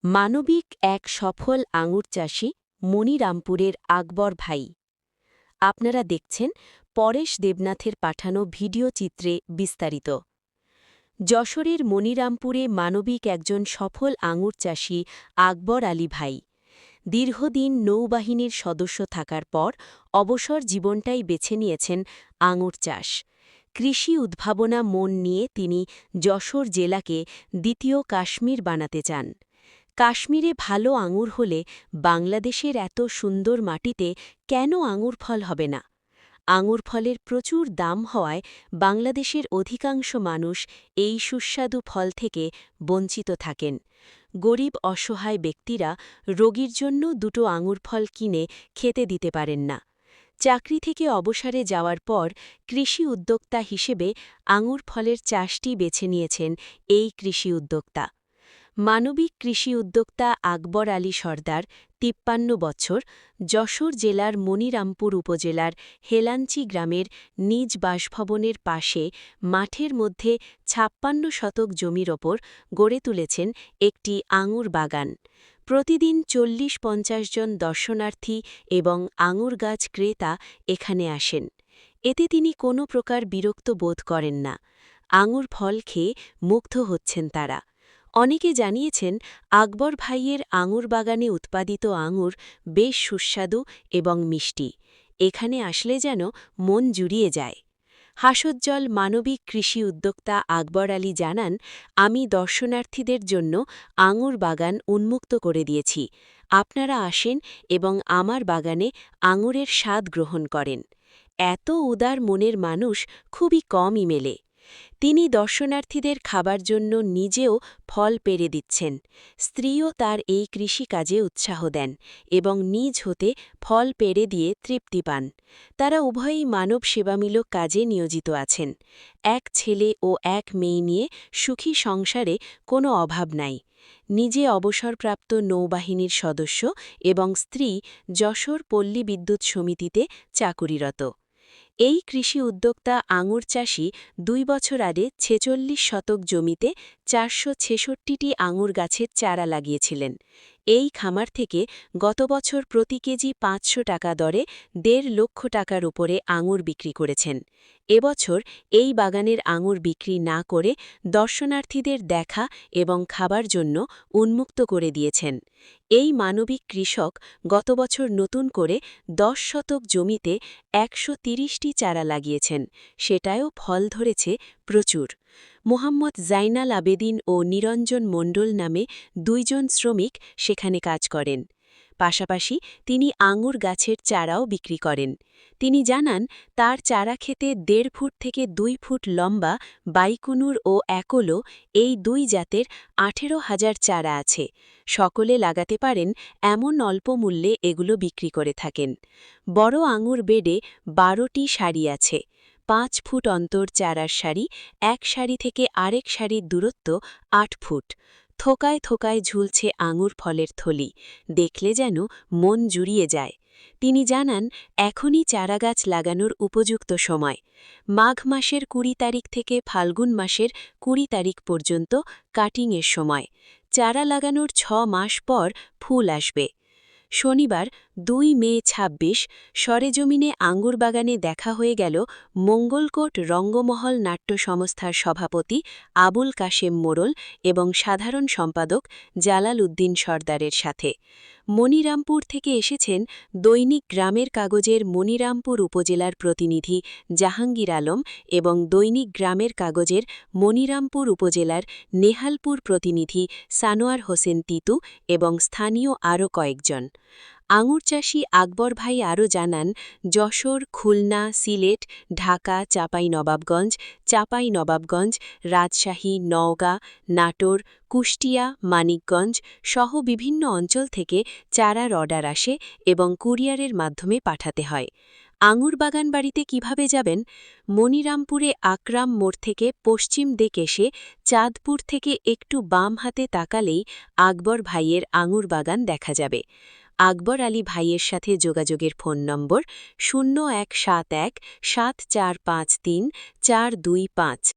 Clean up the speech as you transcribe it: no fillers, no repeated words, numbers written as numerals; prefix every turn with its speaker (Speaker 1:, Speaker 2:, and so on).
Speaker 1: মানবিক এক সফল আঙুর চাষী মনিরামপুরের আকবর ভাই। আপনারা দেখছেন পরেশ দেবনাথের পাঠানো ভিডিও চিত্রে বিস্তারিত। যশোরের মনিরামপুরে মানবিক একজন সফল আঙুর চাষী আকবর আলী ভাই দীর্ঘদিন নৌবাহিনীর সদস্য থাকার পর অবসর জীবনটাই বেছে নিয়েছেন আঙুর চাষ। কৃষি উদ্ভাবনা মন নিয়ে তিনি যশোর জেলাকে দ্বিতীয় কাশ্মীর বানাতে চান। কাশ্মীরে ভালো আঙুর হলে বাংলাদেশের এত সুন্দর মাটিতে কেন আঙুর ফল হবে না? আঙুর ফলের প্রচুর দাম হওয়ায় বাংলাদেশের অধিকাংশ মানুষ এই সুস্বাদু ফল থেকে বঞ্চিত থাকেন। গরিব অসহায় ব্যক্তিরা রোগীর জন্য দুটো আঙুর ফল কিনে খেতে দিতে পারেন না। চাকরি থেকে অবসরে যাওয়ার পর কৃষি উদ্যোক্তা হিসেবে আঙুর ফলের চাষটি বেছে নিয়েছেন এই কৃষি উদ্যোক্তা। মানবিক কৃষি উদ্যোক্তা আকবর আলী সর্দার ৫৩ বছর, যশোর জেলার মনিরামপুর উপজেলার হেলাঞ্চি গ্রামের নিজ বাসভবনের পাশে মাঠের মধ্যে ৫৬ শতক জমির ওপর গড়ে তুলেছেন একটি আঙুর বাগান। প্রতিদিন ৪০-৫০ জন দর্শনার্থী এবং আঙুর গাছ ক্রেতা এখানে আসেন। এতে তিনি কোনো প্রকার বিরক্ত বোধ করেন না। আঙুর ফল খেয়ে মুগ্ধ হচ্ছেন তারা। অনেকে জানিয়েছেন আকবর ভাইয়ের আঙুর বাগানে উৎপাদিত আঙুর বেশ সুস্বাদু এবং মিষ্টি। এখানে আসলে যেন মন জুড়িয়ে যায়। হাসজ্জ্বল মানবিক কৃষি উদ্যোক্তা আকবর আলী জানান, আমি দর্শনার্থীদের জন্য আঙুর বাগান উন্মুক্ত করে দিয়েছি। আপনারা আসেন এবং আমার বাগানে আঙুরের স্বাদ গ্রহণ করেন। এত উদার মনের মানুষ খুবই কমই মেলে। তিনি দর্শনার্থীদের খাবার জন্য নিজেও ফল পেড়ে দিচ্ছেন। স্ত্রীও তার এই কৃষিকাজে উৎসাহ দেন এবং নিজ হতে ফল পেড়ে দিয়ে তৃপ্তি পান। তারা উভয়ই মানব সেবামূলক কাজে নিয়োজিত আছেন। এক ছেলে ও এক মেয়ে নিয়ে সুখী সংসারে কোনো অভাব নাই। নিজে অবসরপ্রাপ্ত নৌবাহিনীর সদস্য এবং স্ত্রী যশোর পল্লী বিদ্যুৎ সমিতিতে চাকুরিরত। এই কৃষি উদ্যোক্তা আঙুর চাষী ২ বছর আগে ৪৬ শতক জমিতে ৪৬৬টি আঙুর গাছের চারা লাগিয়েছিলেন। এই খামার থেকে গত বছর প্রতি কেজি ৫০০ টাকা দরে ১.৫ লক্ষ টাকার উপরে আঙুর বিক্রি করেছেন। এবছর এই বাগানের আঙুর বিক্রি না করে দর্শনার্থীদের দেখা এবং খাবার জন্য উন্মুক্ত করে দিয়েছেন। এই মানবিক কৃষক গত বছর নতুন করে ১০ শতক জমিতে ১৩০টি চারা লাগিয়েছেন। সেটাও ফল ধরেছে প্রচুর। মোহাম্মদ জাইনাল আবেদিন ও নিরঞ্জন মণ্ডল নামে ২ জন শ্রমিক সেখানে কাজ করেন। পাশাপাশি তিনি আঙুর গাছের চারাও বিক্রি করেন। তিনি জানান, তার চারা খেতে ১.৫ ফুট থেকে ২ ফুট লম্বা বাইকুনুর ও একলো এই ২ জাতের ১৮,০০০ চারা আছে। সকলে লাগাতে পারেন এমন অল্প মূল্যে এগুলো বিক্রি করে থাকেন। বড় আঙুর বেডে ১২টি সারি আছে। ৫ ফুট অন্তর চারার সারি, এক সারি থেকে আরেক সারির দূরত্ব ৮ ফুট। থোকায় থোকায় ঝুলছে আঙুর ফলের থলি, দেখলে যেন মন জুড়িয়ে যায়। তিনি জানান, এখনই চারাগাছ লাগানোর উপযুক্ত সময়। মাঘ মাসের ২০ তারিখ থেকে ফাল্গুন মাসের ২০ তারিখ পর্যন্ত কাটিংয়ের সময়। চারা লাগানোর ৬ মাস পর ফুল আসবে। শনিবার ২ মে ২৬ সরেজমিনে আঙুর বাগানে দেখা হয়ে গেল মঙ্গলকোট রঙ্গমহল নাট্য সংস্থার সভাপতি আবুল কাশেম মোড়ল এবং সাধারণ সম্পাদক জালাল উদ্দিন সর্দারের সাথে। মনিরামপুর থেকে এসেছেন দৈনিক গ্রামের কাগজের মনিরামপুর উপজেলার প্রতিনিধি জাহাঙ্গীর আলম এবং দৈনিক গ্রামের কাগজের মনিরামপুর উপজেলার নেহালপুর প্রতিনিধি সানোয়ার হোসেন তিতু এবং স্থানীয় আরও কয়েকজন। আঙুর চাষী আকবর ভাই আরও জানান, যশোর, খুলনা, সিলেট, ঢাকা, চাঁপাইনবাবগঞ্জ, রাজশাহী, নওগাঁ, নাটোর, কুষ্টিয়া, মানিকগঞ্জ সহ বিভিন্ন অঞ্চল থেকে চারার অর্ডার আসে এবং কুরিয়ারের মাধ্যমে পাঠাতে হয়। আঙুর বাগান বাড়িতে কিভাবে যাবেন? মনিরামপুরে আকরাম মোড় থেকে পশ্চিম দিক এসে চাঁদপুর থেকে একটু বাম হাতে তাকালেই আকবর ভাইয়ের আঙুর বাগান দেখা যাবে। আকবর আলী ভাইয়ের সাথে যোগাযোগের ফোন নম্বর ০১৭১ ৭৪৫৩ ৪২৫।